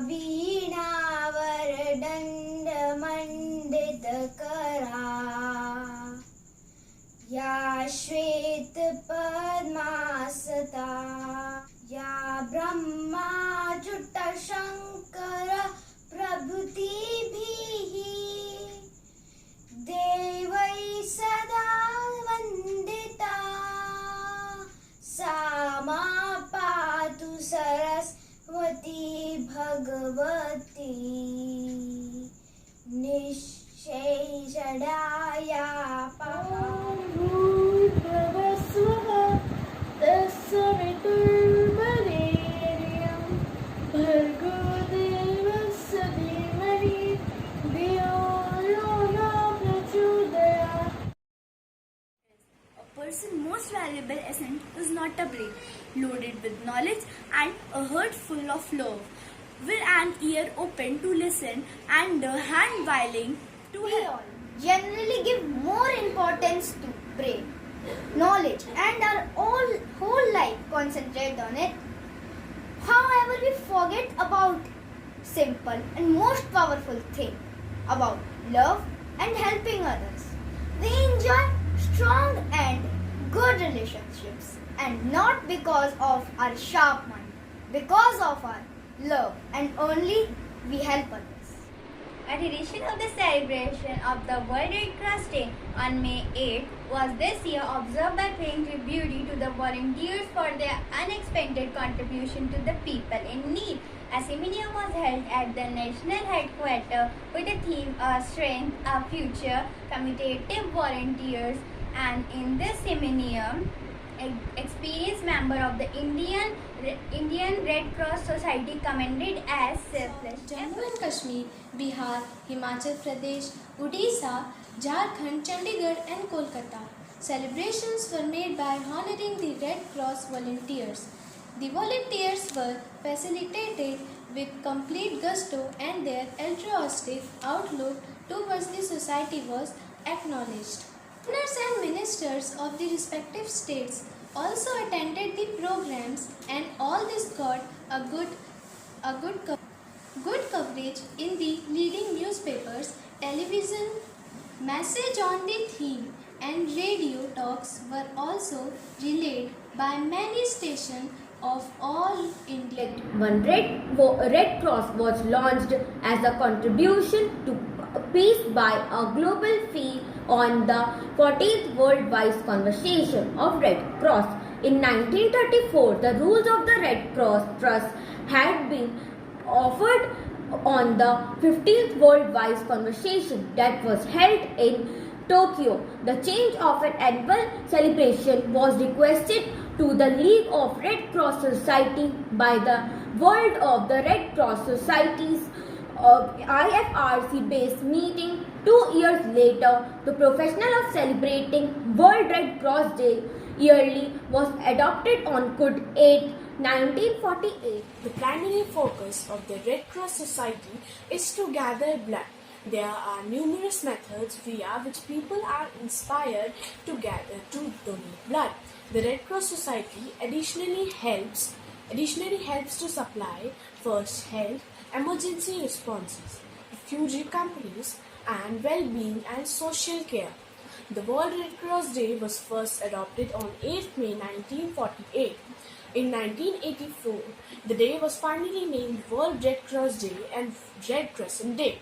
वीणावर दंडमंडित करा, या श्वेत पद्मासता, या ब्रह्माच्युत शंकर प्रभृतिभिः देवै सदा वंदिता, सा मा पातु सरस्वती भगवती निःशेषडाया भूर्भुवस्वः तत्सवितुर्वरेण्यं भर्गो देवस्य धीमहि धियो यो न प्रचोदयात्. A person's most valuable asset is not a brain loaded with knowledge and a heart full of love, with an ear open to listen and a hand willing to We help. all generally give more importance to brain, knowledge, and our whole life concentrate on it. However, we forget about simple and most powerful thing about love and helping others. We enjoy strong and good relationships, and not because of our sharp mind, because of our love, and only we help others. An edition of the celebration of the World Red Cross Day on May 8 was this year observed by paying tribute to the volunteers for their unexpected contribution to the people in need. A seminar was held at the national headquarters with the theme Strength, Our Future, Commutative Volunteers, and in this seminar, experienced member of the Indian Red Cross Society commended as selfless. Jammu and Kashmir, Bihar, Himachal Pradesh, Odisha, Jharkhand, Chandigarh and Kolkata. Celebrations were made by honoring the Red Cross volunteers. The volunteers were facilitated with complete gusto and their altruistic outlook towards the society was acknowledged. Governors and ministers of the respective states also attended the programs, and all this got a good coverage in the leading newspapers, television. Message on the theme and radio talks were also relayed by many stations of all India. One Red Cross was launched as a contribution to peace by a global fee on the 14th Worldwide Convention of Red Cross. In 1934, the rules of the Red Cross Trust had been offered on the 15th Worldwide Convention that was held in Tokyo. The change of an annual celebration was requested to the League of Red Cross Society by the World of the Red Cross Societies IFRC-based meeting. 2 years later, the profession of celebrating World Red Cross Day yearly was adopted on Good 8, 1948. The primary focus of the Red Cross Society is to gather blood. There are numerous methods via which people are inspired to donate blood. The Red Cross Society additionally helps to supply first help, emergency responses, refugee companies, and well-being and social care. The World Red Cross Day was first adopted on 8th May 1948. In 1984, the day was finally named World Red Cross Day and Red Crescent Day.